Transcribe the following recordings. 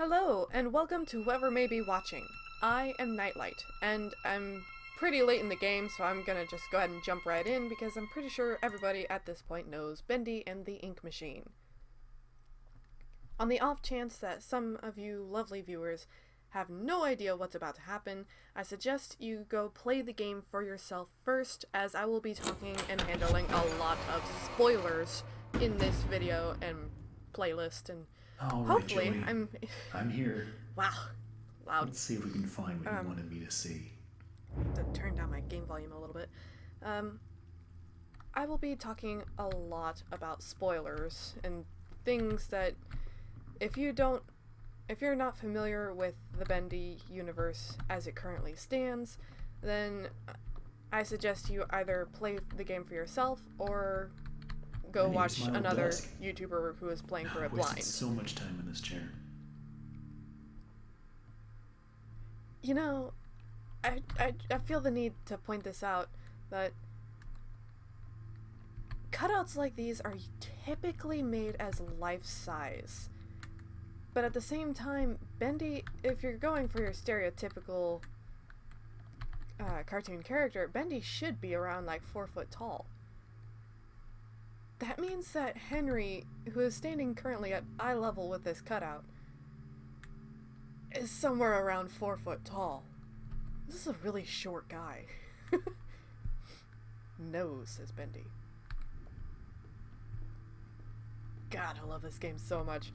Hello, and welcome to whoever may be watching. I am Nightlight, and I'm pretty late in the game, so I'm gonna just go ahead and jump right in because I'm pretty sure everybody at this point knows Bendy and the Ink Machine. On the off chance that some of you lovely viewers have no idea what's about to happen, I suggest you go play the game for yourself first, as I will be talking and handling a lot of spoilers in this video and playlist, and all right, hopefully Joey. I'm here. Wow, loud. Let's see if we can find what you wanted me to see. To turn down my game volume a little bit. I will be talking a lot about spoilers and things that if you're not familiar with the Bendy universe as it currently stands, then I suggest you either play the game for yourself or go watch another YouTuber who is playing for it blind. I wasted so much time in this chair. You know, I feel the need to point this out, that cutouts like these are typically made as life-size. But at the same time, Bendy, if you're going for your stereotypical cartoon character, Bendy should be around like 4 foot tall. That means that Henry, who is standing currently at eye level with this cutout, is somewhere around 4 foot tall. This is a really short guy. No, says Bendy. God, I love this game so much.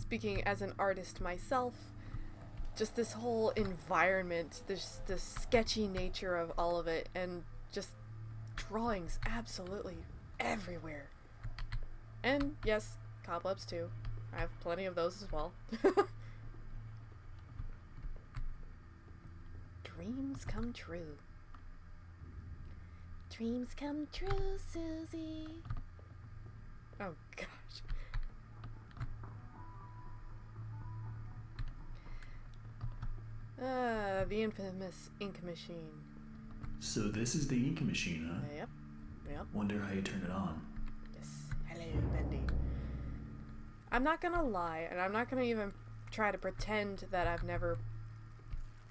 Speaking as an artist myself, just this whole environment, the sketchy nature of all of it, and just drawings absolutely everywhere. And yes, cobwebs too. I have plenty of those as well. Dreams come true. Dreams come true, Susie. Oh gosh. The infamous ink machine. So this is the ink machine, huh? Yep. Wonder how you turn it on. Yes. Hello, Bendy. I'm not gonna lie, and I'm not gonna even try to pretend that I've never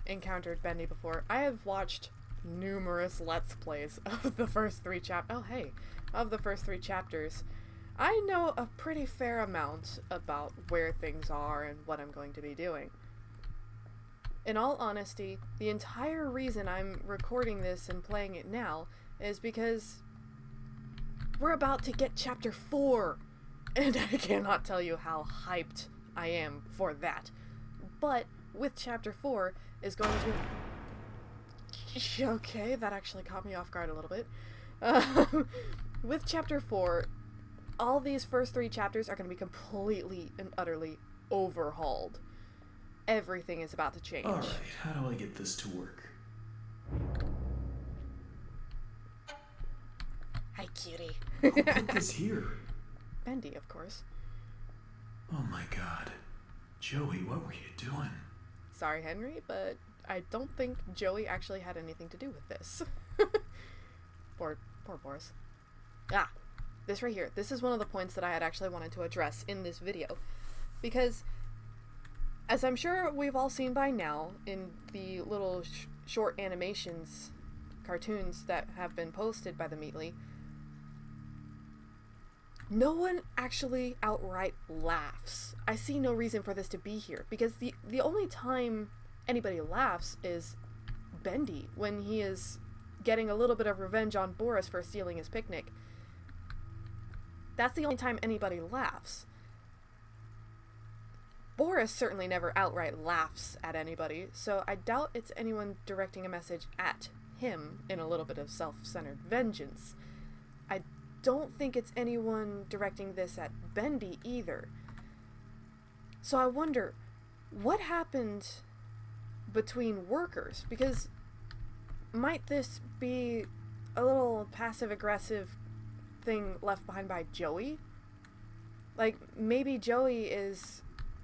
encountered Bendy before. I have watched numerous Let's Plays of the first 3 of the first 3 chapters. I know a pretty fair amount about where things are and what I'm going to be doing. In all honesty, the entire reason I'm recording this and playing it now is because we're about to get chapter 4, and I cannot tell you how hyped I am for that. But with chapter 4 is going to... Okay, that actually caught me off guard a little bit. With chapter 4, all these first 3 chapters are going to be completely and utterly overhauled. Everything is about to change. Alright, how do I get this to work? Hi, cutie. Who put this here? Bendy, of course. Oh my god. Joey, what were you doing? Sorry, Henry, but I don't think Joey actually had anything to do with this. Poor Boris. Ah, this right here. This is one of the points that I had actually wanted to address in this video. Because, as I'm sure we've all seen by now in the little short animations, cartoons that have been posted by the Meatly, no one actually outright laughs. I see no reason for this to be here, because the only time anybody laughs is Bendy, when he is getting a little bit of revenge on Boris for stealing his picnic. That's the only time anybody laughs. Boris certainly never outright laughs at anybody, so I doubt it's anyone directing a message at him in a little bit of self-centered vengeance. I don't think it's anyone directing this at Bendy either. So I wonder, what happened between workers? Because might this be a little passive-aggressive thing left behind by Joey? Like, maybe Joey is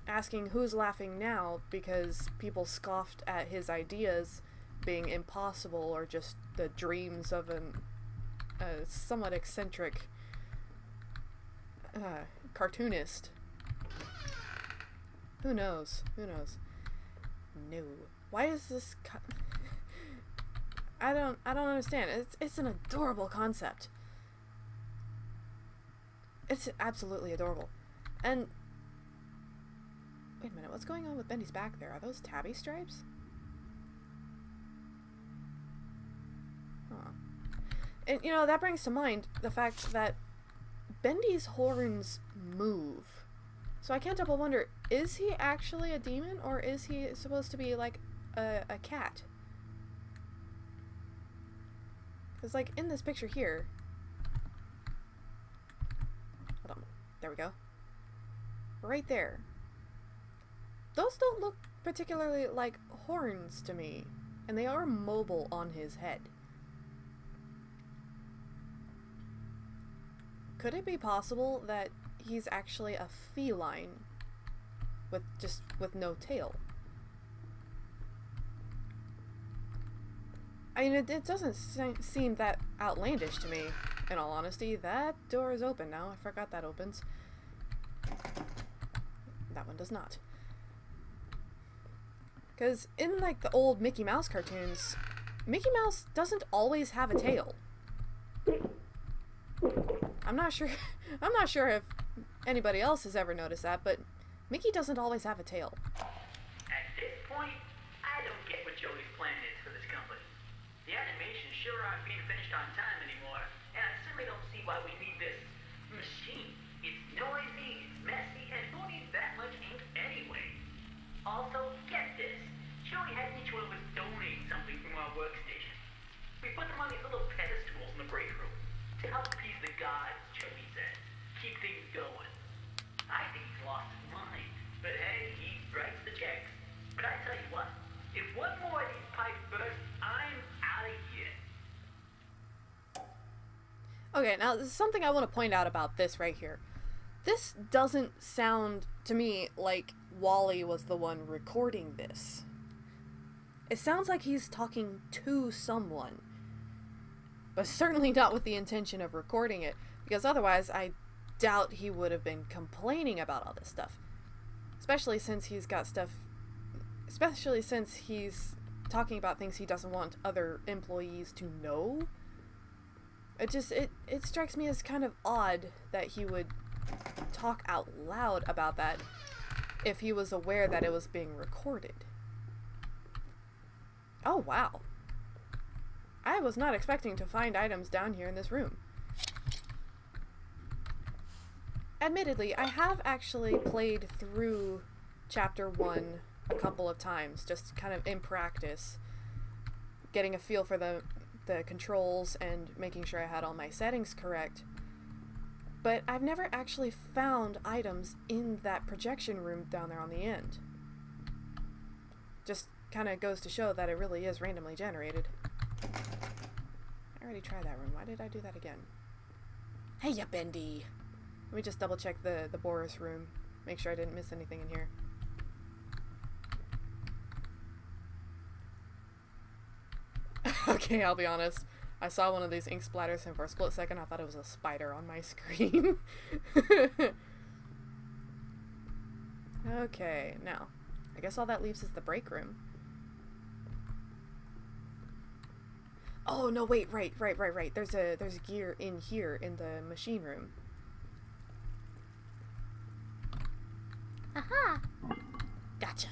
asking who's laughing now because people scoffed at his ideas being impossible or just the dreams of a somewhat eccentric cartoonist. Who knows? Who knows? No. Why is this I don't understand. It's an adorable concept. It's absolutely adorable. And wait a minute, what's going on with Bendy's back there? Are those tabby stripes? Huh. And you know, that brings to mind the fact that Bendy's horns move. So I can't help but wonder, is he actually a demon, or is he supposed to be like a cat? Because like in this picture here, hold on, there we go, right there, those don't look particularly like horns to me, and they are mobile on his head. Could it be possible that he's actually a feline with no tail? I mean, it doesn't seem that outlandish to me, in all honesty. That door is open now. I forgot that opens. That one does not. Because in, like, the old Mickey Mouse cartoons, Mickey Mouse doesn't always have a tail. I'm not sure if anybody else has ever noticed that, but Mickey doesn't always have a tail. At this point, I don't get what Joey's plan is for this company. The animations sure aren't being finished on time anymore, and I simply don't see why we need this machine. It's noisy, it's messy, and who needs that much ink anyway? Also, get this. Joey had each one of us donate something from our workstation. We put them on these little pedestals in the break room to help appease the gods, Joey says. Keep things going. I think he's lost his mind. But hey, he writes the checks. But I tell you what, if one more of these pipes burst, I'm out of here. Okay, now there's something I want to point out about this right here. This doesn't sound to me like Wally was the one recording this. It sounds like he's talking to someone, but certainly not with the intention of recording it, because otherwise I doubt he would have been complaining about all this stuff. Especially since he's talking about things he doesn't want other employees to know. It strikes me as kind of odd that he would talk out loud about that if he was aware that it was being recorded. Oh wow. I was not expecting to find items down here in this room. Admittedly, I have actually played through Chapter 1 a couple of times, just kind of in practice, getting a feel for the controls and making sure I had all my settings correct. But I've never actually found items in that projection room down there on the end. Just kind of goes to show that it really is randomly generated. I already tried that room. Why did I do that again? Hey ya, Bendy! Let me just double check the Boris room. Make sure I didn't miss anything in here. Okay, I'll be honest. I saw one of these ink splatters and for a split second I thought it was a spider on my screen. Okay, now, I guess all that leaves is the break room. Oh no, wait, right. There's a gear in here in the machine room. Aha! Gotcha.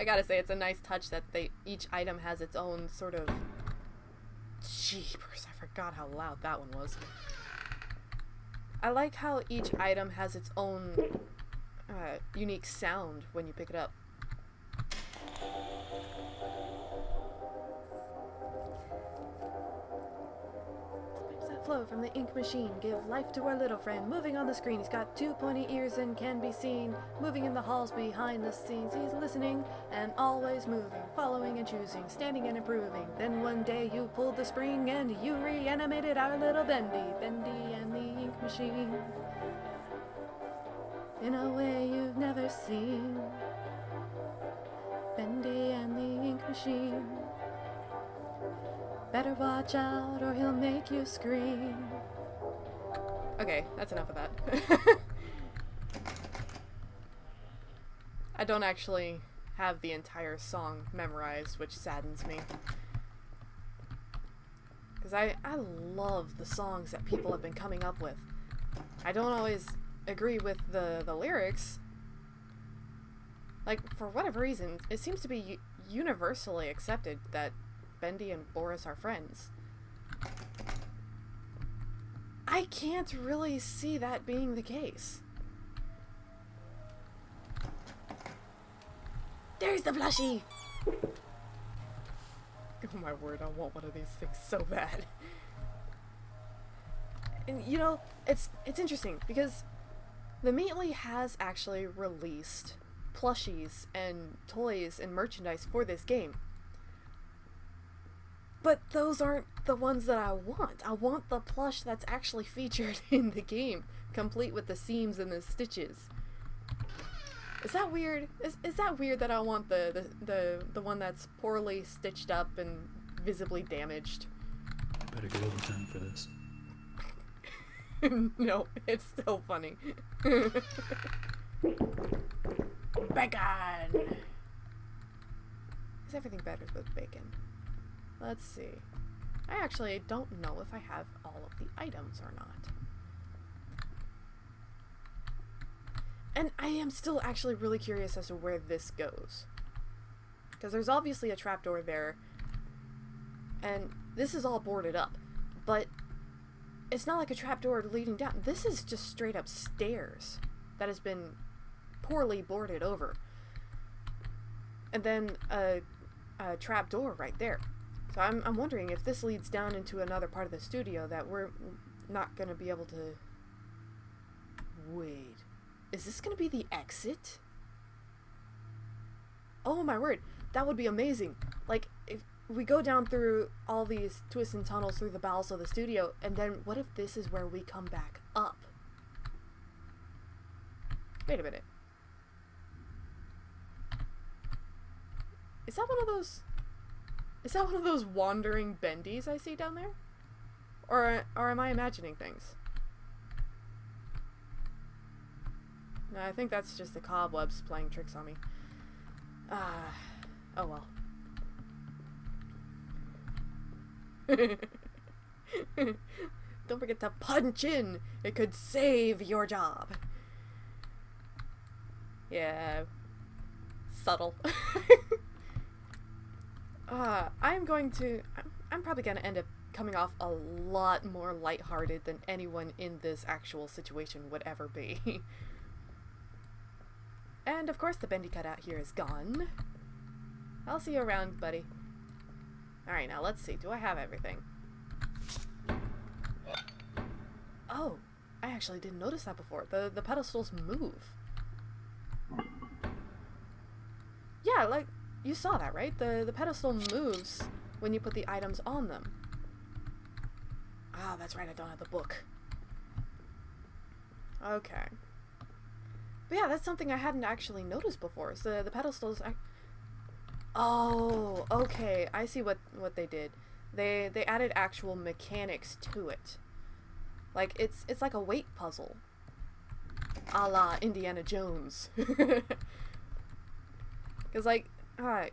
I gotta say, it's a nice touch that each item has its own sort of... Jeepers, I forgot how loud that one was. I like how each item has its own unique sound when you pick it up. Flow from the ink machine, give life to our little friend. Moving on the screen, he's got 2 pointy ears and can be seen. Moving in the halls behind the scenes, he's listening and always moving, following and choosing, standing and improving. Then one day you pulled the spring and you reanimated our little Bendy and the ink machine. In a way you've never seen. Bendy and the ink machine. Better watch out or he'll make you scream. Okay, that's enough of that. I don't actually have the entire song memorized, which saddens me. Because I love the songs that people have been coming up with. I don't always agree with the lyrics. Like, for whatever reason, it seems to be universally accepted that Bendy and Boris are friends. I can't really see that being the case. There's the plushie! Oh my word, I want one of these things so bad. And you know, it's interesting because the Meatly has actually released plushies and toys and merchandise for this game. But those aren't the ones that I want. I want the plush that's actually featured in the game, complete with the seams and the stitches. Is that weird? Is that weird that I want the one that's poorly stitched up and visibly damaged? I better get overtime for this. No, it's still funny. Bacon! Is everything better with bacon? Let's see. I actually don't know if I have all of the items or not. And I am still actually really curious as to where this goes. Because there's obviously a trapdoor there. And this is all boarded up. But it's not like a trapdoor leading down. This is just straight up stairs that has been poorly boarded over. And then a trapdoor right there. So I'm wondering if this leads down into another part of the studio that we're not going to be able to... Wait. Is this going to be the exit? Oh my word. That would be amazing. Like, if we go down through all these twists and tunnels through the bowels of the studio, and then what if this is where we come back up? Wait a minute. Is that one of those... Is that one of those wandering bendies I see down there? Or am I imagining things? No, I think that's just the cobwebs playing tricks on me. Oh well. Don't forget to punch in. It could save your job. Yeah. Subtle. I'm probably going to end up coming off a lot more lighthearted than anyone in this actual situation would ever be. And of course the Bendy cutout here is gone. I'll see you around, buddy. Alright, now let's see. Do I have everything? Oh, I actually didn't notice that before. The pedestals move. Yeah, like, you saw that, right? The pedestal moves when you put the items on them. Ah, that's right, I don't have the book. Okay. But yeah, that's something I hadn't actually noticed before. So the pedestals... Oh, okay. I see what they did. They added actual mechanics to it. Like, it's like a weight puzzle. A la Indiana Jones. Because, like,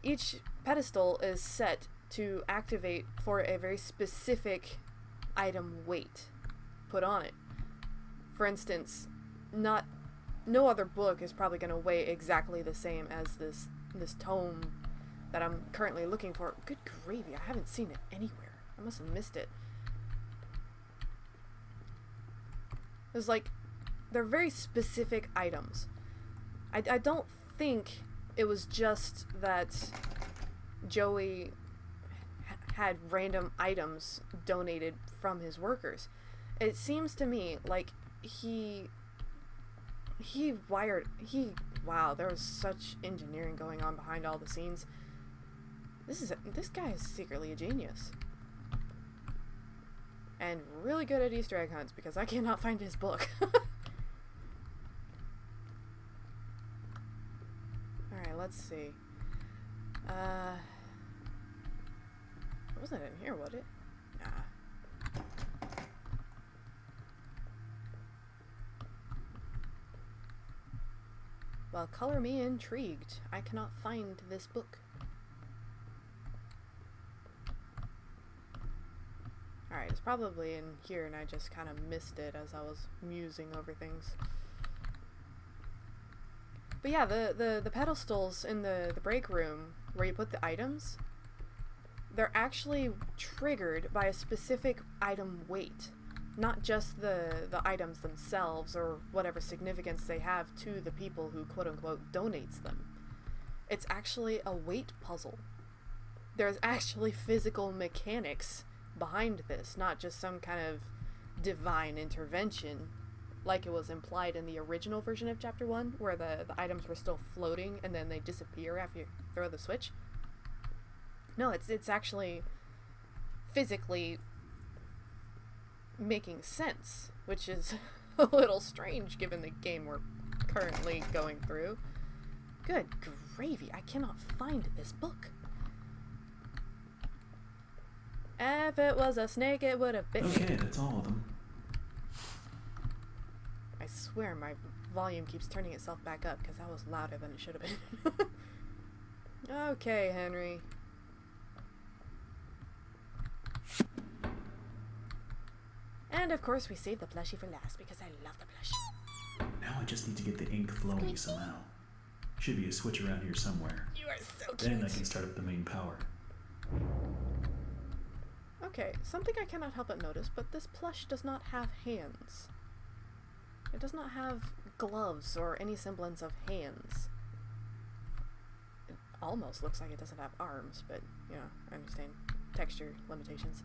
each pedestal is set to activate for a very specific item weight put on it. For instance, no other book is probably going to weigh exactly the same as this tome that I'm currently looking for. Good gravy, I haven't seen it anywhere. I must have missed it. It's like, they're very specific items. I don't think it was just that Joey had random items donated from his workers. It seems to me like wow, there was such engineering going on behind all the scenes. This guy is secretly a genius. And really good at Easter egg hunts, because I cannot find his book. Alright, let's see. It wasn't in here, was it? Nah. Well, color me intrigued. I cannot find this book. Alright, it's probably in here and I just kind of missed it as I was musing over things. But yeah, the pedestals in the break room where you put the items, they're actually triggered by a specific item weight. Not just the items themselves or whatever significance they have to the people who quote-unquote donates them. It's actually a weight puzzle. There's actually physical mechanics behind this, not just some kind of divine intervention like it was implied in the original version of Chapter 1, where the items were still floating and then they disappear after you throw the switch. No, it's actually physically making sense, which is a little strange given the game we're currently going through. Good gravy, I cannot find this book. If it was a snake, it would have bit me. Okay, that's all of them. I swear my volume keeps turning itself back up because that was louder than it should have been. Okay, Henry. And of course we saved the plushie for last because I love the plush. Now I just need to get the ink flowing somehow. Should be a switch around here somewhere. You are so cute. Then I can start up the main power. Okay, something I cannot help but notice, but this plush does not have hands. It does not have gloves or any semblance of hands. It almost looks like it doesn't have arms, but, you know, I understand texture limitations.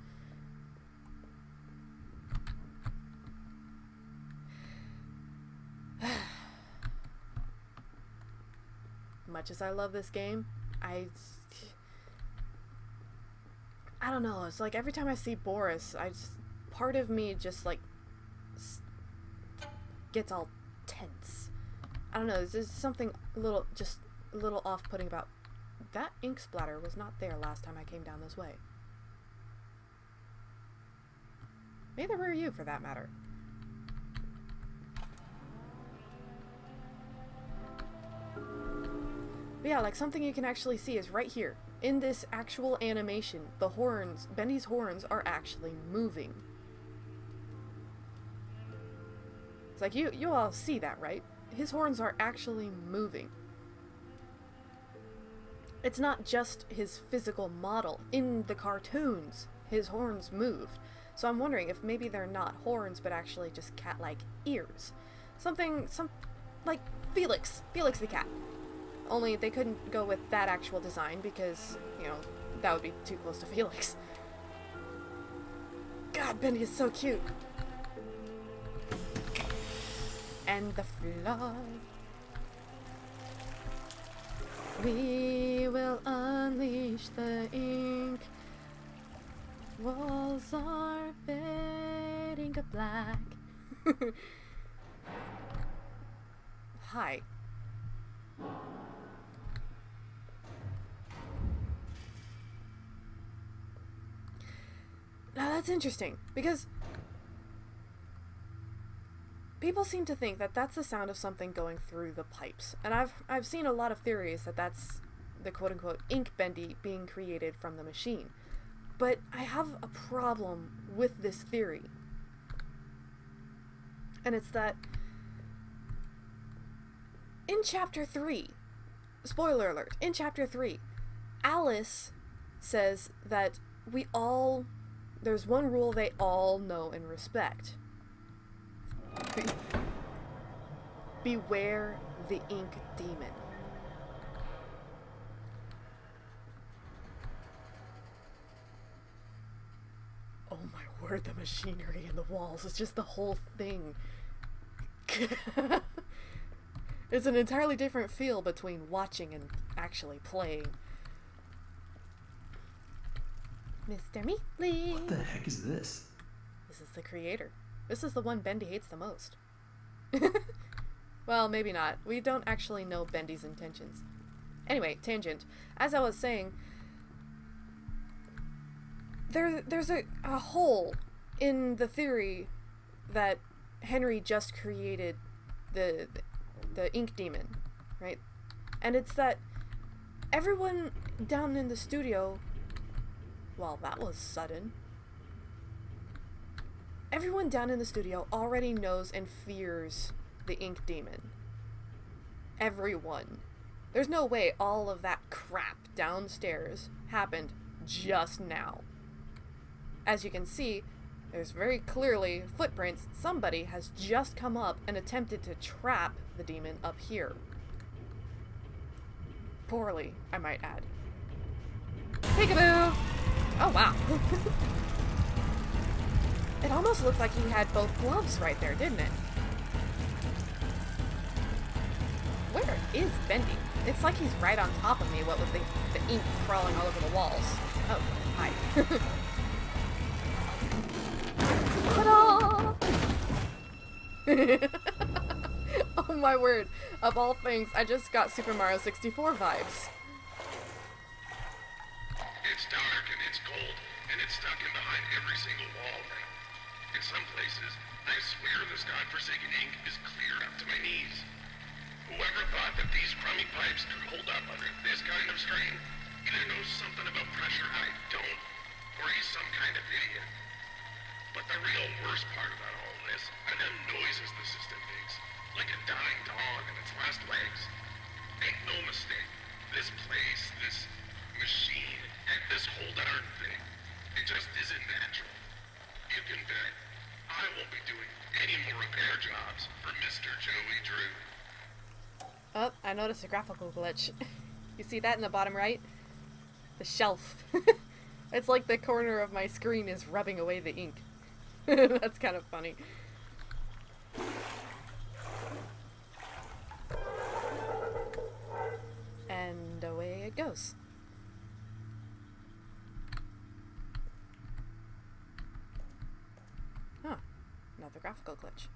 Much as I love this game, I don't know, it's like every time I see Boris, part of me just like gets all tense. I don't know, there's something just a little off-putting about that ink splatter was not there last time I came down this way. Neither were you, for that matter. But yeah, like something you can actually see is right here. In this actual animation, the horns, Bendy's horns are actually moving. It's like, you all see that, right? His horns are actually moving. It's not just his physical model. In the cartoons, his horns moved. So I'm wondering if maybe they're not horns, but actually just cat-like ears. Like Felix the cat. Only they couldn't go with that actual design because, you know, that would be too close to Felix. God, Bendy is so cute. And the fly. We will unleash the ink. Walls are fading to black. Hi. Now that's interesting, because people seem to think that that's the sound of something going through the pipes, and I've seen a lot of theories that that's the quote-unquote ink Bendy being created from the machine. But I have a problem with this theory, and it's that in Chapter 3, spoiler alert, in Chapter 3, Alice says that there's one rule they all know and respect. Beware the ink demon. Oh my word, the machinery and the walls, it's just the whole thing. It's an entirely different feel between watching and actually playing. Mr. Meatley! What the heck is this? This is the creator. This is the one Bendy hates the most. Well, maybe not. We don't actually know Bendy's intentions. Anyway, tangent. As I was saying, there's a hole in the theory that Henry just created the ink demon. right? And it's that everyone down in the studio, well, that was sudden. Everyone down in the studio already knows and fears the ink demon. Everyone. There's no way all of that crap downstairs happened just now. As you can see, there's very clearly footprints. Somebody has just come up and attempted to trap the demon up here. Poorly, I might add. Peekaboo! Oh, wow. It almost looked like he had both gloves right there, didn't it? Where is Bendy? It's like he's right on top of me, what with the ink crawling all over the walls. Oh, hi. Ta-da! Oh my word. Of all things, I just got Super Mario 64 vibes. It's dark and it's cold, and it's stuck in behind every single wall now. In some places, I swear this godforsaken ink is clear up to my knees. Whoever thought that these crummy pipes could hold up under this kind of strain either knows something about pressure I don't, or he's some kind of idiot. But the real worst part about all this are them noises the system makes, like a dying dog in its last legs. Make no mistake, this place, this machine, and this whole darn thing, it just isn't natural. You can bet I won't be doing any more repair jobs for Mr. Joey Drew. Oh, I noticed a graphical glitch. You see that in the bottom right? The shelf. It's like the corner of my screen is rubbing away the ink. That's kind of funny. And away it goes. Huh. Another graphical glitch.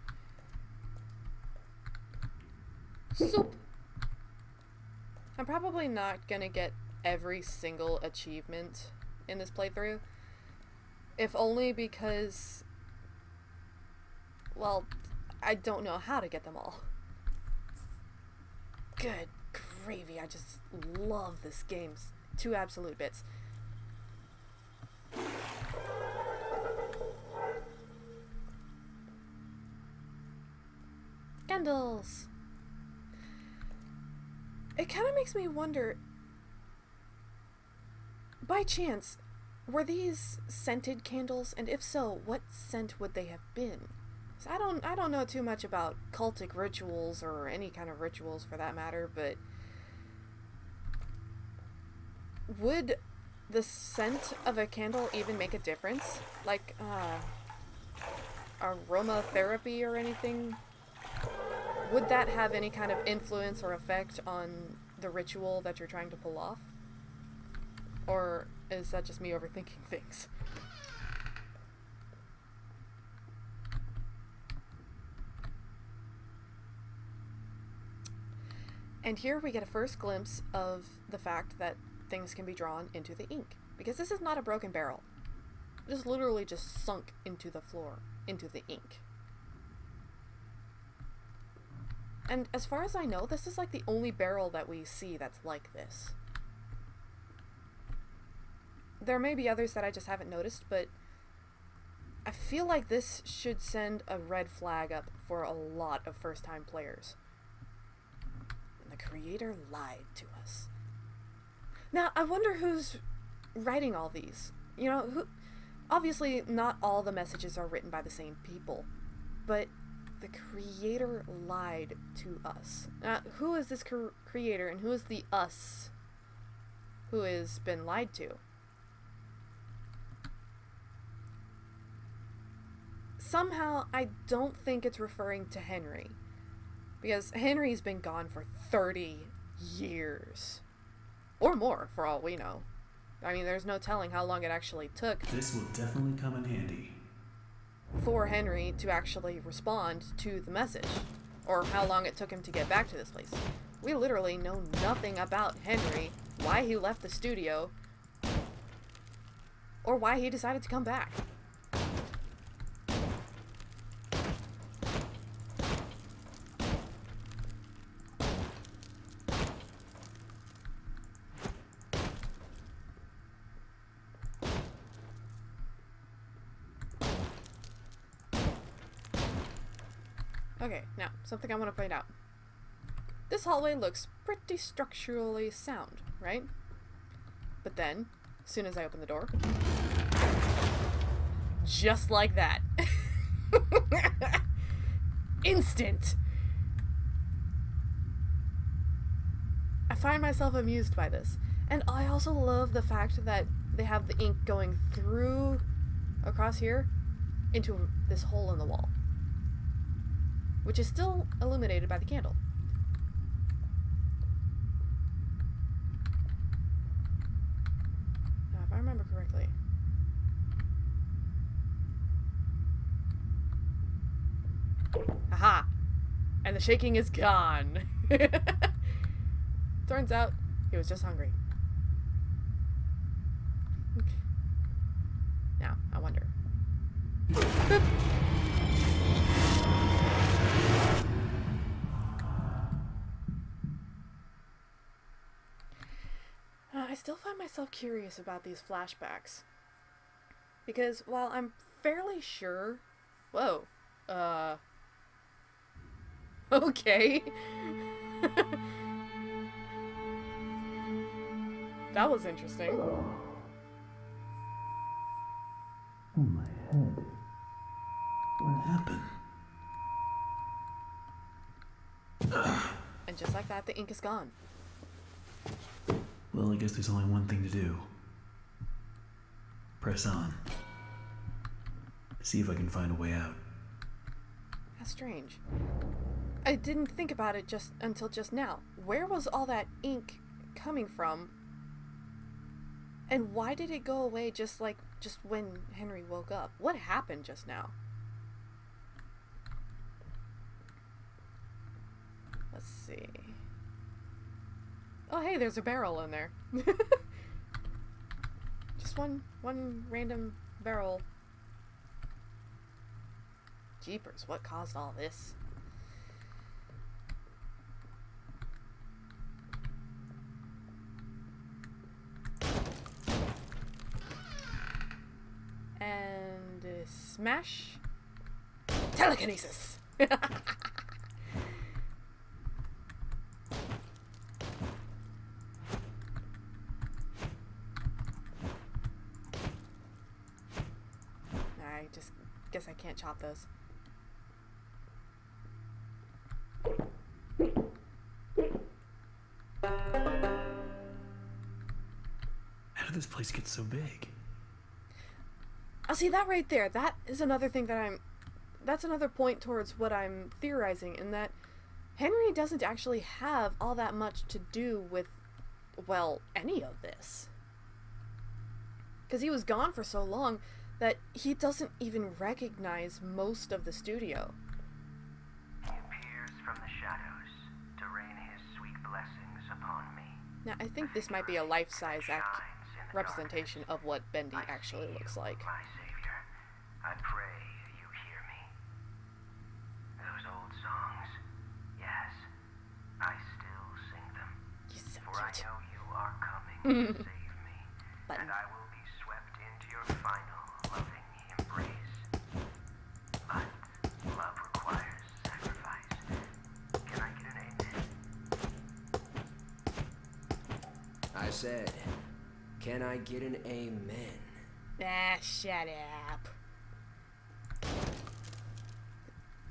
Soup! I'm probably not gonna get every single achievement in this playthrough. If only because, well, I don't know how to get them all. Good gravy, I just love this game to absolute bits. Candles! It kind of makes me wonder, by chance, were these scented candles? And if so, what scent would they have been? So I don't know too much about cultic rituals or any kind of rituals for that matter, but would the scent of a candle even make a difference? Like, aromatherapy or anything? Would that have any kind of influence or effect on the ritual that you're trying to pull off? Or is that just me overthinking things? And here we get a first glimpse of the fact that things can be drawn into the ink. Because this is not a broken barrel. It is literally just sunk into the floor, into the ink. And as far as I know, this is like the only barrel that we see that's like this. There may be others that I just haven't noticed, but I feel like this should send a red flag up for a lot of first-time players. And the creator lied to us. Now, I wonder who's writing all these. You know, who? Obviously, not all the messages are written by the same people, but the creator lied to us. Now, who is this creator and who is the us who has been lied to? Somehow, I don't think it's referring to Henry, because Henry's been gone for 30 years. Or more, for all we know. I mean, there's no telling how long it actually took. This will definitely come in handy. For Henry to actually respond to the message, or how long it took him to get back to this place. We literally know nothing about Henry, why he left the studio, or why he decided to come back. Okay, now, something I want to point out. This hallway looks pretty structurally sound, right? But then, as soon as I open the door, just like that. Instant! I find myself amused by this. And I also love the fact that they have the ink going through across here into this hole in the wall, which is still illuminated by the candle. Now, if I remember correctly, aha! And the shaking is gone. Turns out he was just hungry. Now, I wonder. I still find myself curious about these flashbacks. Because while I'm fairly sure... Whoa. Okay. That was interesting. Oh, my head. What happened? And just like that, the ink is gone. Well, I guess there's only one thing to do. Press on. See if I can find a way out. How strange. I didn't think about it until just now. Where was all that ink coming from? And why did it go away just when Henry woke up? What happened just now? Let's see. Oh, hey, there's a barrel in there. Just one random barrel. Jeepers, what caused all this? And smash. Telekinesis! I just guess I can't chop those. How did this place get so big? Oh, see, that right there, that is another thing that that's another point towards what I'm theorizing, in that Henry doesn't actually have all that much to do with, well, any of this. Because he was gone for so long that he doesn't even recognize most of the studio. He appears from the shadows to rain his sweet blessings upon me. Now, I think this might be a life-size representation of what Bendy actually looks like. My savior, I pray you hear me. Those old songs, yes, I still sing them. He's so For I cute. know you are coming to save me, Button. and I will be swept into your final loving embrace. But love requires sacrifice. Can I get an amen? I said, can I get an amen? Ah, shut up.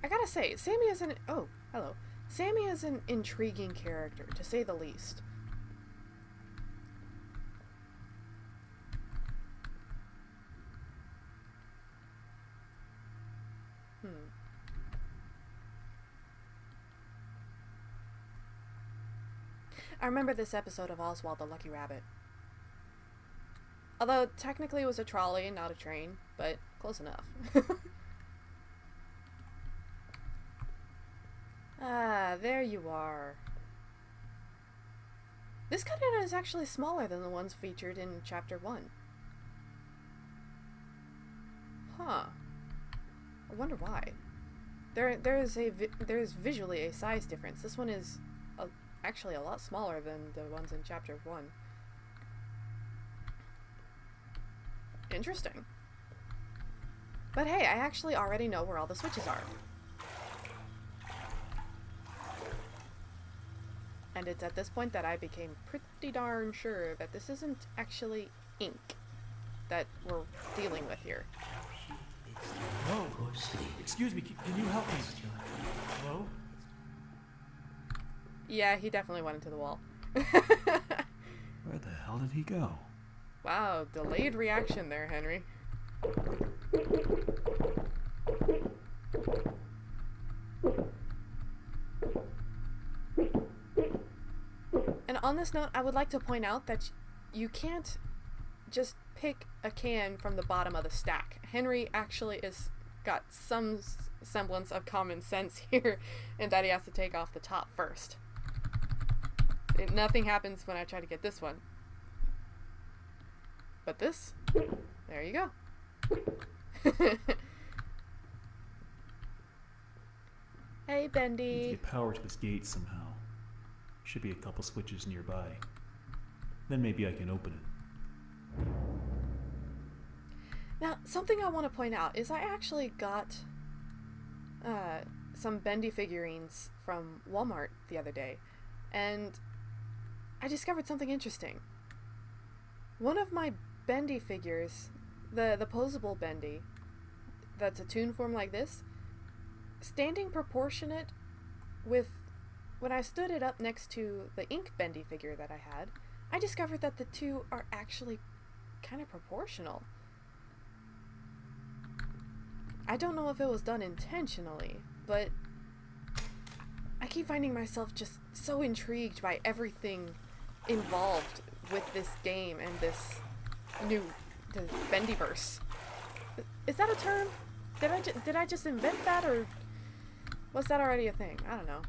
I gotta say, Sammy is an... Oh, hello. Sammy is an intriguing character, to say the least. I remember this episode of Oswald the Lucky Rabbit. Although, technically it was a trolley and not a train, but close enough. Ah, there you are. This cutout is actually smaller than the ones featured in Chapter 1. Huh. I wonder why. There's visually a size difference. This one is actually a lot smaller than the ones in Chapter 1. Interesting. But hey, I actually already know where all the switches are. And it's at this point that I became pretty darn sure that this isn't actually ink that we're dealing with here. Oh, excuse me, can you help me? Hello? Yeah, he definitely went into the wall. Where the hell did he go? Wow, delayed reaction there, Henry. And on this note, I would like to point out that you can't just pick a can from the bottom of the stack. Henry actually is got some semblance of common sense here, and that he has to take off the top first. Nothing happens when I try to get this one. But this, there you go. Hey, Need Bendy. to get power to this gate somehow. Should be a couple switches nearby. Then maybe I can open it. Now, something I want to point out is I actually got some Bendy figurines from Walmart the other day, and I discovered something interesting. One of my Bendy figures, the posable Bendy, that's a tune form like this, standing proportionate with when I stood it up next to the ink Bendy figure that I had, I discovered that the two are actually kind of proportional. I don't know if it was done intentionally, but I keep finding myself just so intrigued by everything involved with this game and this new the Bendyverse. Is that a term? Did I just invent that, or was that already a thing? I don't know.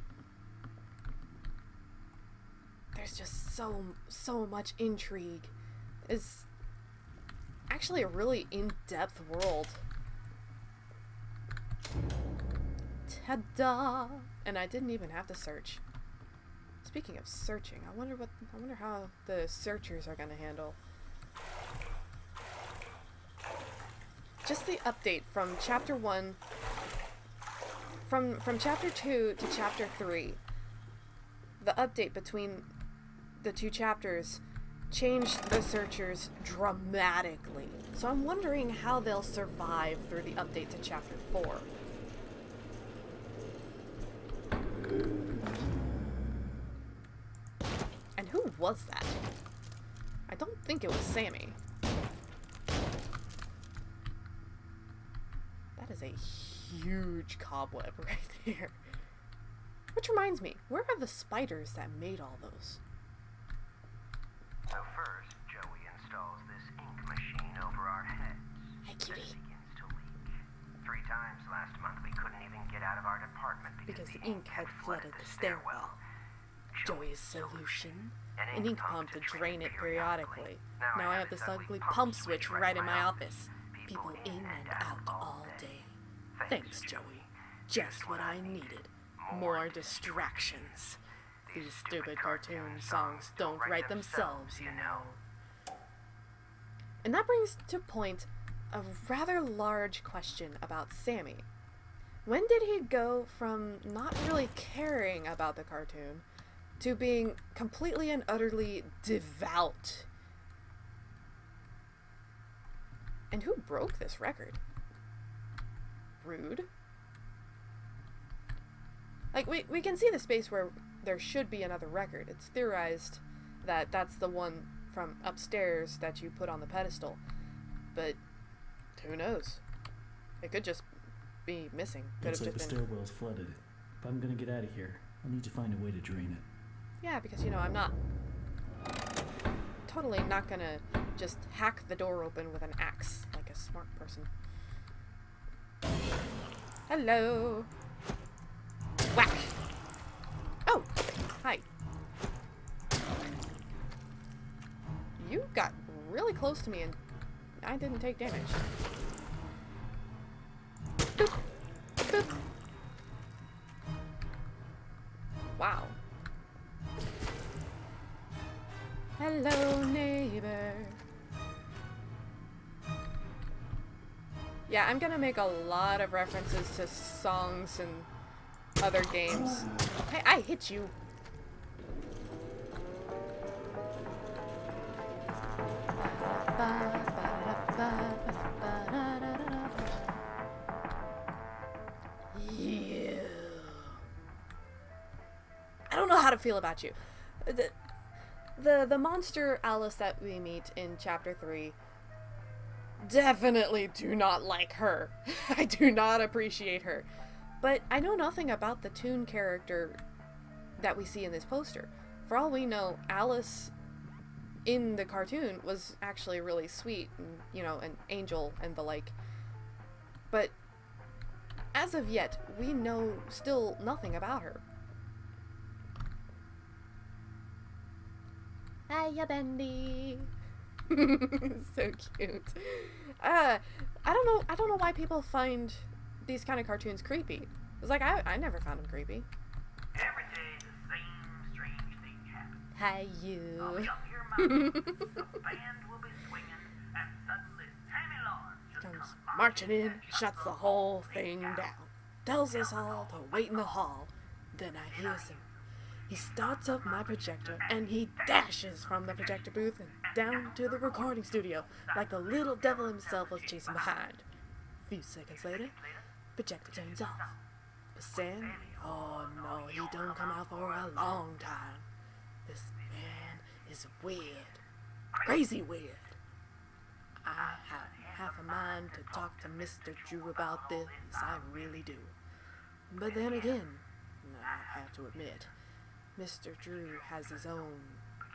There's just so much intrigue. It's actually a really in-depth world. Ta-da! And I didn't even have to search. Speaking of searching, I wonder how the searchers are gonna handle. Just the update from chapter 1, from chapter 2 to chapter 3. The update between the two chapters changed the searchers dramatically. So I'm wondering how they'll survive through the update to chapter 4. And who was that? I don't think it was Sammy. That is a huge cobweb right there. Which reminds me, where are the spiders that made all those? So first, Joey installs this ink machine over our heads. Hey, cutie. It begins to leak. 3 times last month we couldn't even get out of our department Because the ink had flooded the stairwell. Joey's solution? An ink pump to drain it periodically. Now I have this ugly pump switch right in my office. People in and out all day. Thanks, Joey. Just what I needed. More distractions. These stupid cartoon songs don't write themselves, you know. And that brings to point a rather large question about Sammy. When did he go from not really caring about the cartoon to being completely and utterly devout? And who broke this record? Rude? Like, we can see the space where there should be another record. It's theorized that that's the one from upstairs that you put on the pedestal. But who knows? It could just be missing. Could Looks have like the just been... stairwell's flooded. If I'm gonna get out of here, I'll need to find a way to drain it. Yeah, because, you know, I'm not... totally not gonna just hack the door open with an axe like a smart person. Hello! Whack! Oh! Hi. You got really close to me and I didn't take damage. Boop. Boop. Wow. Hello, neighbor. Yeah, I'm gonna make a lot of references to songs and other games. Hey, I hit you. how to feel about you. The monster Alice that we meet in chapter 3, definitely do not like her. I do not appreciate her. But I know nothing about the Toon character that we see in this poster. For all we know, Alice in the cartoon was actually really sweet and, you know, an angel and the like. But as of yet, we know still nothing about her. Hiya, Bendy. So cute. I don't know why people find these kind of cartoons creepy. It's like I never found them creepy. Every day the same strange thing happens. Hi, you. I'll be up here mountain, the band will be swinging, and suddenly Sammy Lawrence just Comes comes marching in, shuts the whole thing down, tells us all to wait in the hall. Then I hears him. He starts up my projector and he dashes from the projector booth and down to the recording studio like the little devil himself was chasing behind. A few seconds later, projector turns off. But Sammy, oh no, he don't come out for a long time. This man is weird. Crazy weird. I have half a mind to talk to Mr. Drew about this, I really do. But then again, I have to admit, Mr. Drew has his own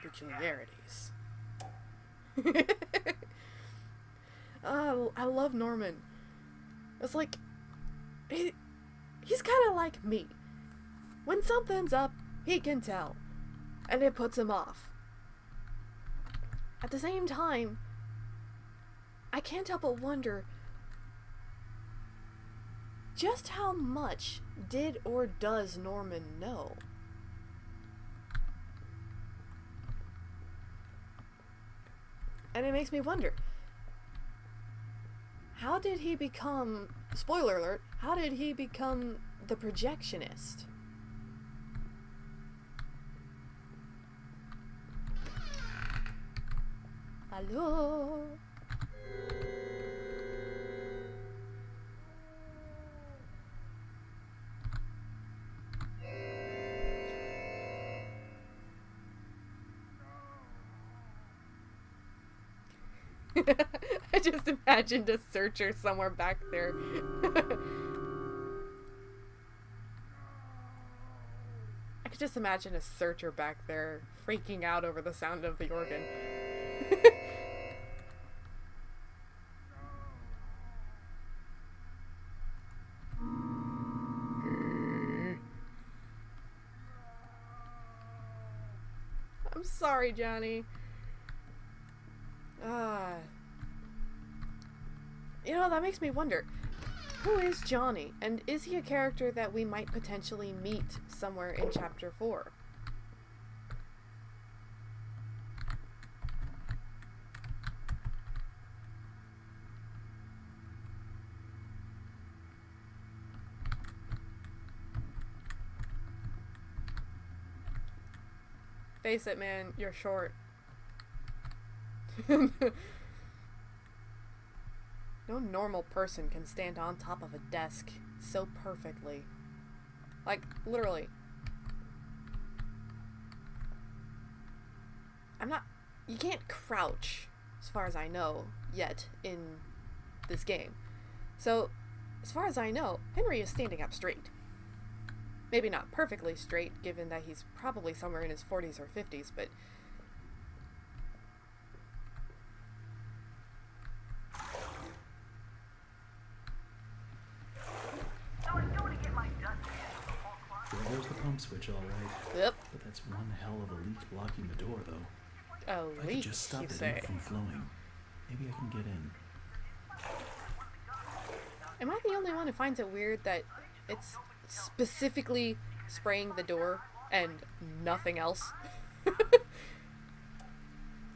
peculiarities. I love Norman. It's like, he's kind of like me. When something's up, he can tell, and it puts him off. At the same time, I can't help but wonder just how much did or does Norman know? And it makes me wonder, how did he become, spoiler alert, how did he become the projectionist? Hello? I just imagined a searcher somewhere back there. I could just imagine a searcher back there freaking out over the sound of the organ. I'm sorry, Johnny. You know, that makes me wonder, who is Johnny? And is he a character that we might potentially meet somewhere in Chapter 4? Face it, man, you're short. No normal person can stand on top of a desk so perfectly. Like, literally. You can't crouch, as far as I know, yet, in this game. So, as far as I know, Henry is standing up straight. Maybe not perfectly straight, given that he's probably somewhere in his 40s or 50s, but... Well, there's the pump switch, all right. Yep. But that's one hell of a leak blocking the door, though. A If I leak, could just stop you the say? ink from flowing, maybe I can get in. Am I the only one who finds it weird that it's specifically spraying the door and nothing else?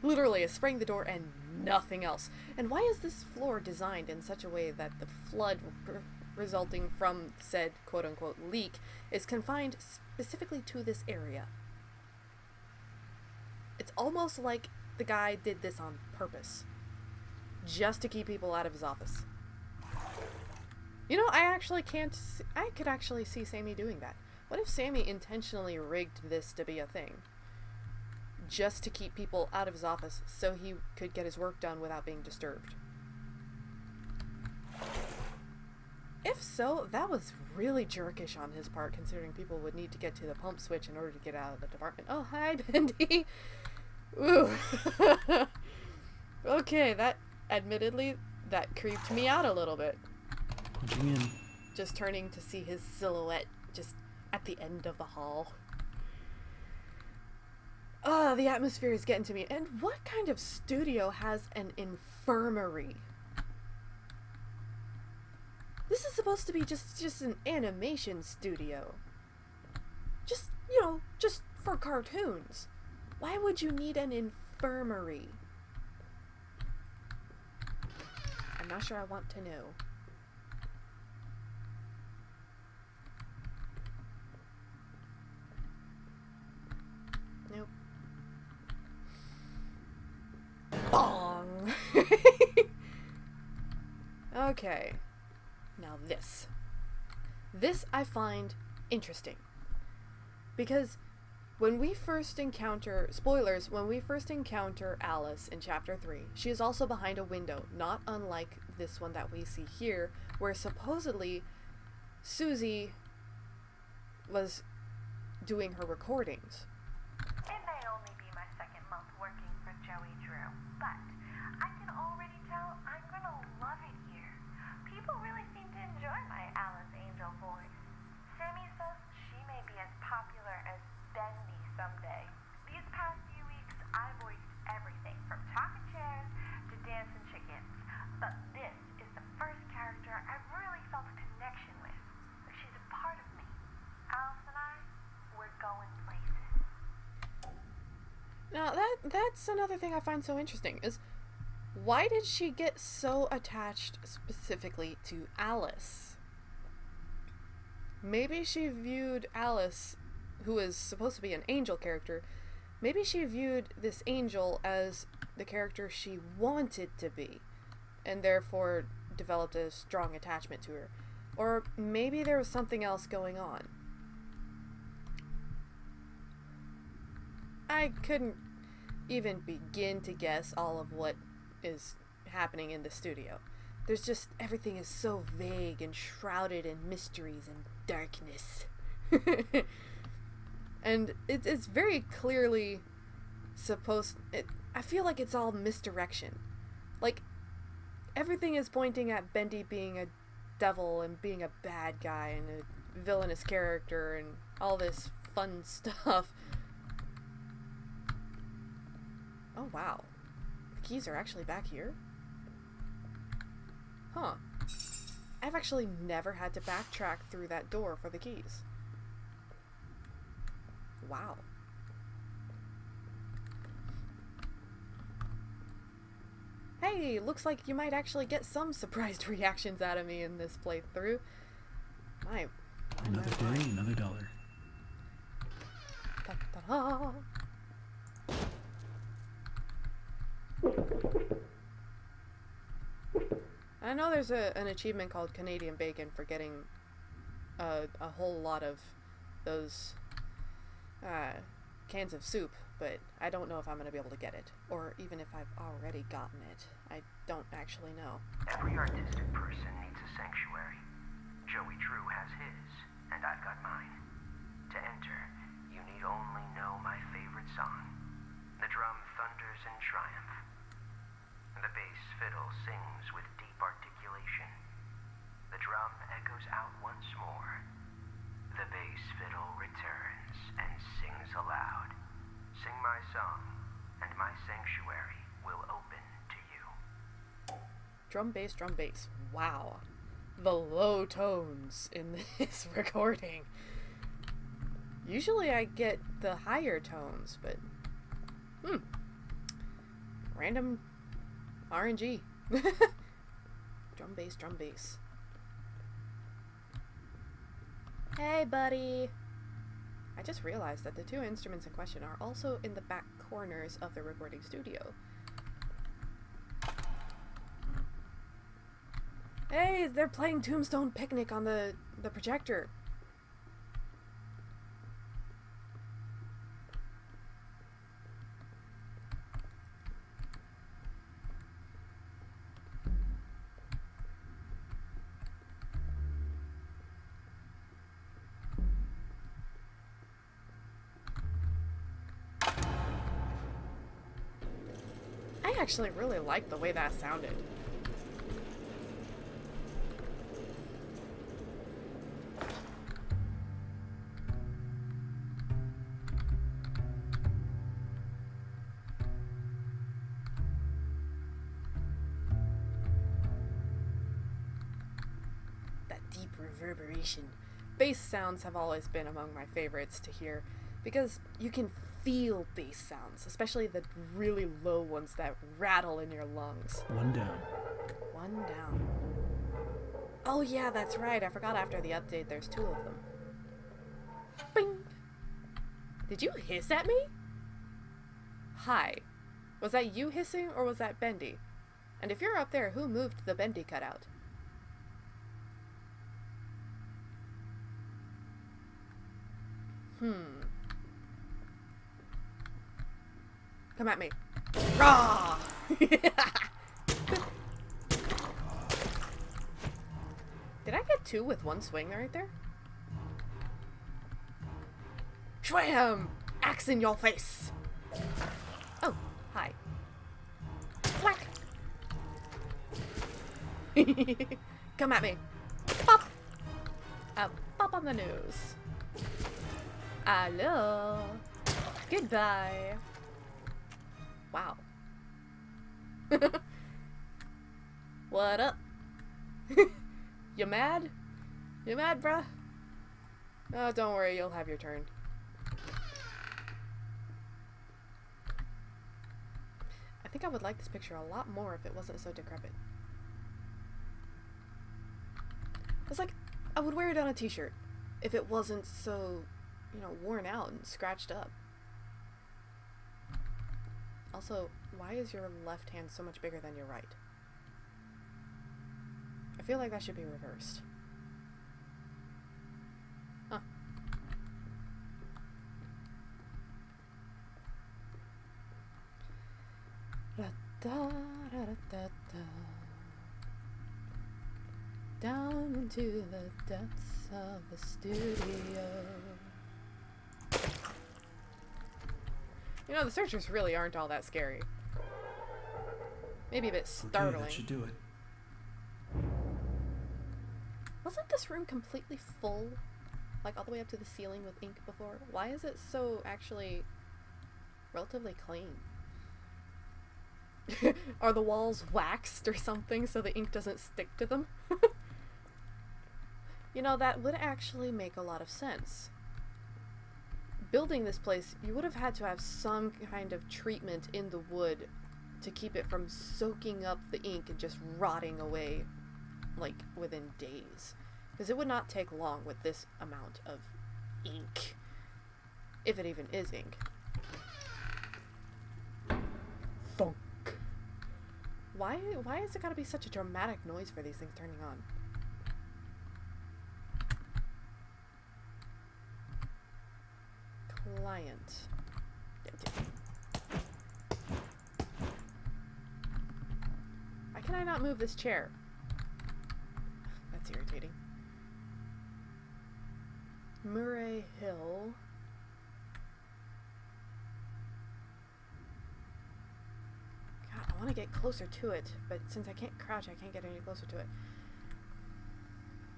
Literally, it's spraying the door and nothing else. And why is this floor designed in such a way that the flood resulting from said quote-unquote leak is confined specifically to this area? It's almost like the guy did this on purpose, just to keep people out of his office. You know, I could actually see Sammy doing that. What if Sammy intentionally rigged this to be a thing? Just to keep people out of his office so he could get his work done without being disturbed. If so, that was really jerkish on his part, considering people would need to get to the pump switch in order to get out of the department. Oh, hi, Bendy! Ooh. Okay, admittedly, that creeped me out a little bit. Punching in. Just turning to see his silhouette just at the end of the hall. The atmosphere is getting to me. And what kind of studio has an infirmary? This is supposed to be just an animation studio. Just, you know, just for cartoons. Why would you need an infirmary? I'm not sure I want to know. Nope. Bong! Okay. Now this. This I find interesting. Because when we first encounter, spoilers, when we first encounter Alice in Chapter 3, she is also behind a window, not unlike this one that we see here, where supposedly Susie was doing her recordings. It may only be my second month working for Joey Drew, but I can already tell I'm gonna love it here. People really seem to enjoy my Alice Angel voice. Sammy says she may be as popular as Bendy someday. These past few weeks, I voiced everything from talking chairs to dancing chickens, but this is the first character I've really felt a connection with. Like she's a part of me. Alice and I, we're going places. Now that's another thing I find so interesting, is why did she get so attached specifically to Alice? Maybe she viewed Alice, who is supposed to be an angel character, maybe she viewed this angel as the character she wanted to be, and therefore developed a strong attachment to her. Or maybe there was something else going on. I couldn't even begin to guess all of what is happening in the studio. There's just, everything is so vague and shrouded in mysteries and darkness. And it's very clearly I feel like it's all misdirection. Like, everything is pointing at Bendy being a devil and being a bad guy and a villainous character and all this fun stuff. Oh wow. The keys are actually back here? Huh. I've actually never had to backtrack through that door for the keys. Wow. Hey, looks like you might actually get some surprised reactions out of me in this playthrough. Another day, another dollar. Ta-ta-da. I know there's an achievement called Canadian Bacon for getting a whole lot of those cans of soup, but I don't know if I'm going to be able to get it, or even if I've already gotten it. I don't actually know. Every artistic person needs a sanctuary. Joey Drew has his, and I've got mine. To enter, you need only know my favorite song. The drum thunders in triumph. The bass fiddle sings with deep articulation. The drum echoes out once more. The bass fiddle returns and sings aloud. Sing my song, and my sanctuary will open to you. Drum bass, drum bass. Wow. The low tones in this recording. Usually I get the higher tones, but random RNG. Drum bass, drum bass. Hey, buddy! I just realized that the two instruments in question are also in the back corners of the recording studio. Hey, they're playing Tombstone Picnic on the projector. actually really like the way that sounded. That deep reverberation. Bass sounds have always been among my favorites to hear because you can feel bass sounds, especially the really low ones that rattle in your lungs. One down. One down. Oh yeah, that's right. I forgot after the update there's 2 of them. Bing! Did you hiss at me? Hi. Was that you hissing or was that Bendy? And if you're up there, who moved the Bendy cutout? Come at me. Rah! Did I get 2 with one swing right there? Shwam! Axe in your face! Oh, hi. Whack! Come at me. Pop! A pop on the nose. Hello. Goodbye. Wow. What up? You mad? You mad, bruh? Oh, don't worry, you'll have your turn. I think I would like this picture a lot more if it wasn't so decrepit. It's like, I would wear it on a t-shirt if it wasn't so, you know, worn out and scratched up. Also, why is your left hand so much bigger than your right? I feel like that should be reversed. Huh. Down into the depths of the studio. You know, the searchers really aren't all that scary. Maybe a bit startling. Okay, that should do it. Wasn't this room completely full? Like all the way up to the ceiling with ink before? Why is it so actually relatively clean? Are the walls waxed or something so the ink doesn't stick to them? You know, that would actually make a lot of sense. Building this place, you would have had to have some kind of treatment in the wood to keep it from soaking up the ink and just rotting away, like, within days. Because it would not take long with this amount of ink. If it even is ink. Thunk. Why has it gotta be such a dramatic noise for these things turning on? Client. Why can I not move this chair? That's irritating. Murray Hill. God, I want to get closer to it, but since I can't crouch, I can't get any closer to it.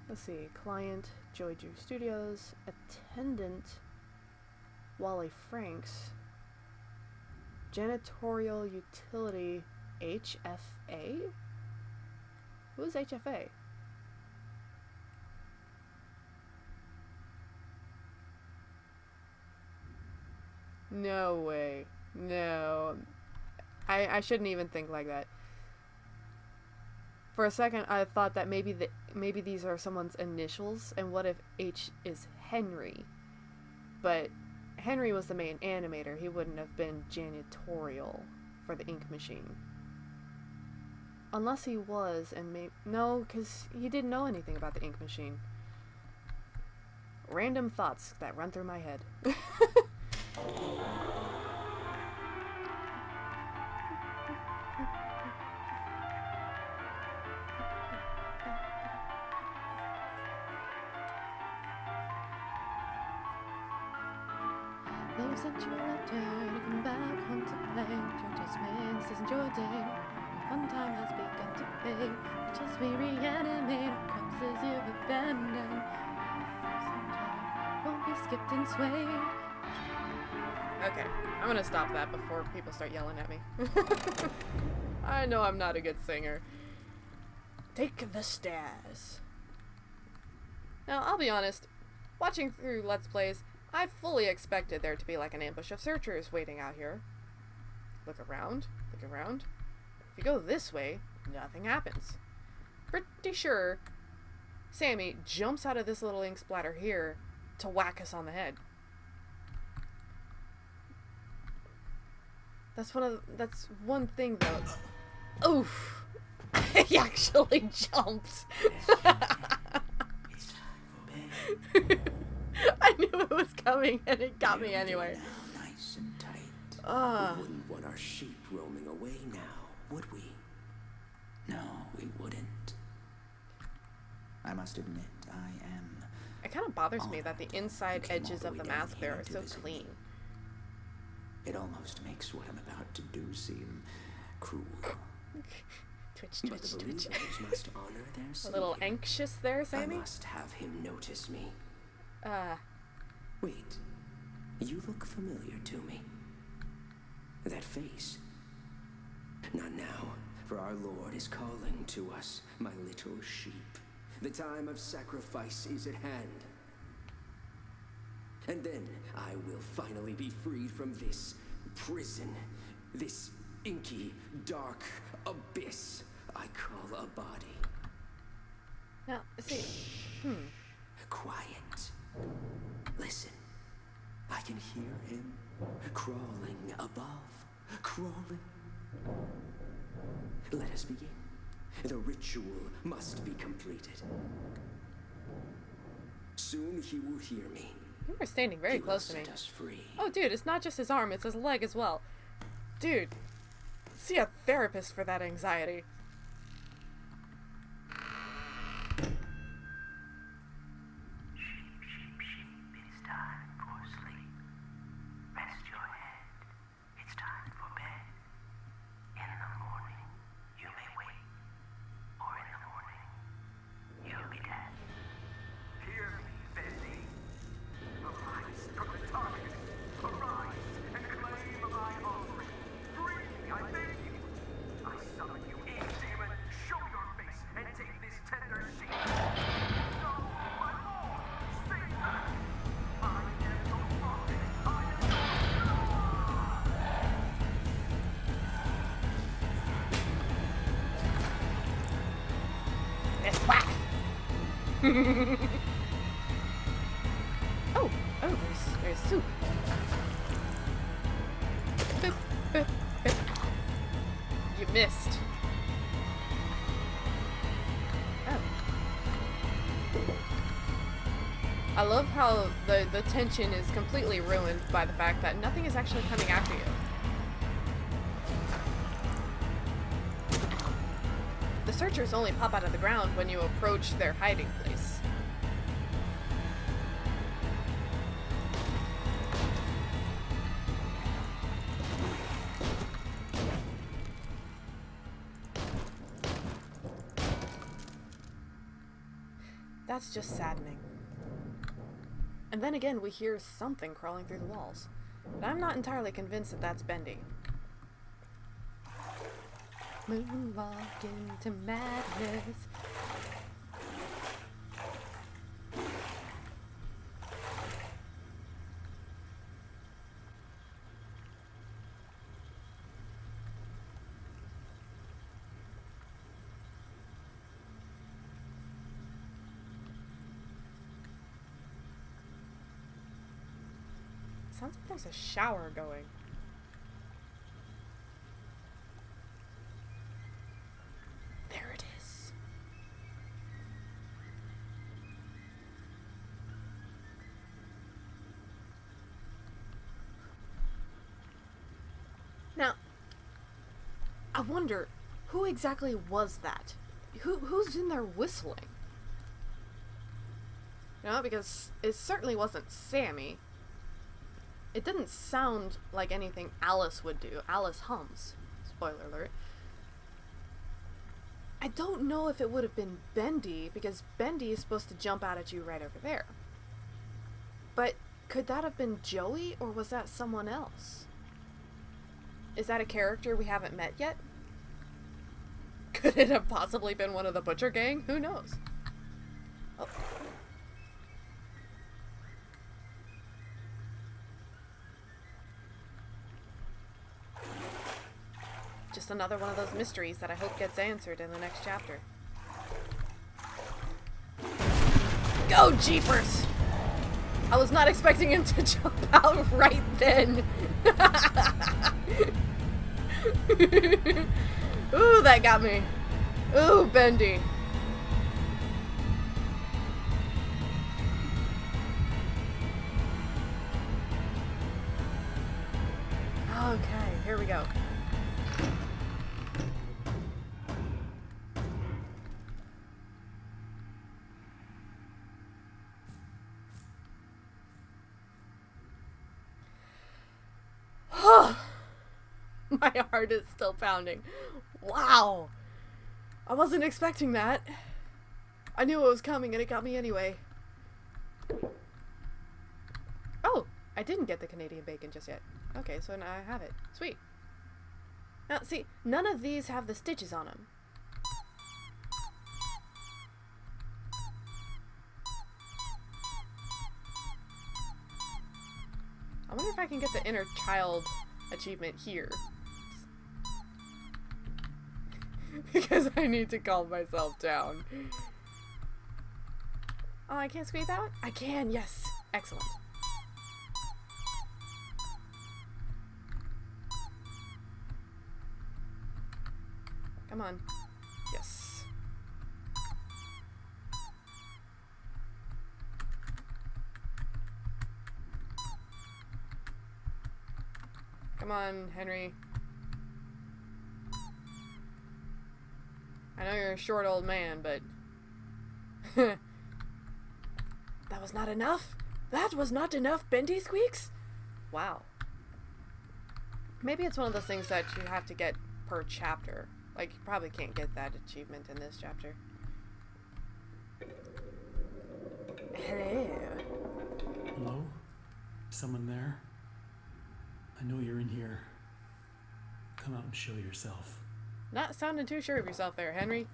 Let's see. Client, Joey Drew Studios. Attendant, Wally Franks. Janitorial utility, HFA? Who is HFA? No way. No. I shouldn't even think like that. For a second, I thought that maybe these are someone's initials, and what if H is Henry? But Henry was the main animator. He wouldn't have been janitorial for the ink machine. Unless he was, and no, because he didn't know anything about the ink machine. Random thoughts that run through my head. They sent you a letter to come back home to play. You're just isn't your day. Fun time has begun to fade. Just we reanimate our corpses you've abandoned. Sometime won't be skipped and swayed. Okay, I'm gonna stop that before people start yelling at me. I know I'm not a good singer. Take the stairs. Now, I'll be honest, watching through Let's Plays, I fully expected there to be like an ambush of searchers waiting out here. Look around, look around. If you go this way, nothing happens. Pretty sure Sammy jumps out of this little ink splatter here to whack us on the head. That's one thing though. Oof! He actually jumped. I knew it was coming and it got me anyway. Nice and tight. Ah. We wouldn't want our sheep roaming away now, would we? No, we wouldn't. I must admit, I am... It kind of bothers me that the honored inside you came edges all of the the way down mask here there are to so visit clean. me. It almost makes what I'm about to do seem cruel. Twitch, But the twitch, twitch. believers must honor their A savior. little anxious there, I Sammy? must have him notice me. Wait. You look familiar to me. That face. Not now, for our Lord is calling to us, my little sheep. The time of sacrifice is at hand. And then I will finally be freed from this prison, this inky, dark abyss I call a body. Now, see, Quiet. Listen. I can hear him crawling above. Crawling. Let us begin. The ritual must be completed. Soon he will hear me. you were standing very He will close to me. set us free. Oh, dude, it's not just his arm, it's his leg as well. Dude, see a therapist for that anxiety. Sheep, it is time for sleep. Rest your head. It's time for bed. In the morning, you may wake. Or in the morning, you'll be dead. Hear me, Bendy. Arise from the darkness. Arise and claim my offering. Free, I beg you. I summon you, ink demon. Show your face and take this tender sheep. No, my lord, stay back. I am the warmest. I am It's whack! Oh, there's soup. Boop, boop, boop. You missed. Oh. I love how the tension is completely ruined by the fact that nothing is actually coming after you. The searchers only pop out of the ground when you approach their hiding place. That's just saddening. And then again, we hear something crawling through the walls. But I'm not entirely convinced that that's Bendy. Moonwalk into madness. Sounds like there's a shower going. There it is. Now, I wonder, who exactly was that? Who's in there whistling? You know, because it certainly wasn't Sammy. It didn't sound like anything Alice would do. Alice hums. So Spoiler alert. I don't know if it would have been Bendy, because Bendy is supposed to jump out at you right over there. But could that have been Joey, or was that someone else? Is that a character we haven't met yet? Could it have possibly been one of the Butcher Gang? Who knows? Oh. Just another one of those mysteries that I hope gets answered in the next chapter. Go, Jeepers! I was not expecting him to jump out right then. Ooh, that got me. Ooh, Bendy. Okay, here we go. My heart is still pounding. Wow! I wasn't expecting that. I knew it was coming and it got me anyway. Oh! I didn't get the Canadian bacon just yet. Okay, so now I have it. Sweet. Now, see, none of these have the stitches on them. I wonder if I can get the inner child achievement here. Because I need to calm myself down. Oh, I can't squeeze that one? I can, yes. Excellent. Come on. Yes. Come on, Henry. I know you're a short old man, but... That was not enough? That was not enough, Bendy Squeaks? Wow. Maybe it's one of those things that you have to get per chapter. Like, you probably can't get that achievement in this chapter. Hello. Hello? Someone there? I know you're in here. Come out and show yourself. Not sounding too sure of yourself there, Henry.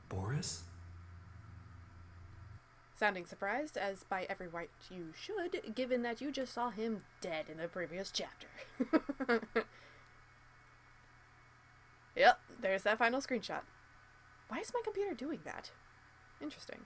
Boris? Sounding surprised, as by every right you should, given that you just saw him dead in the previous chapter. Yep, there's that final screenshot. Why is my computer doing that? Interesting.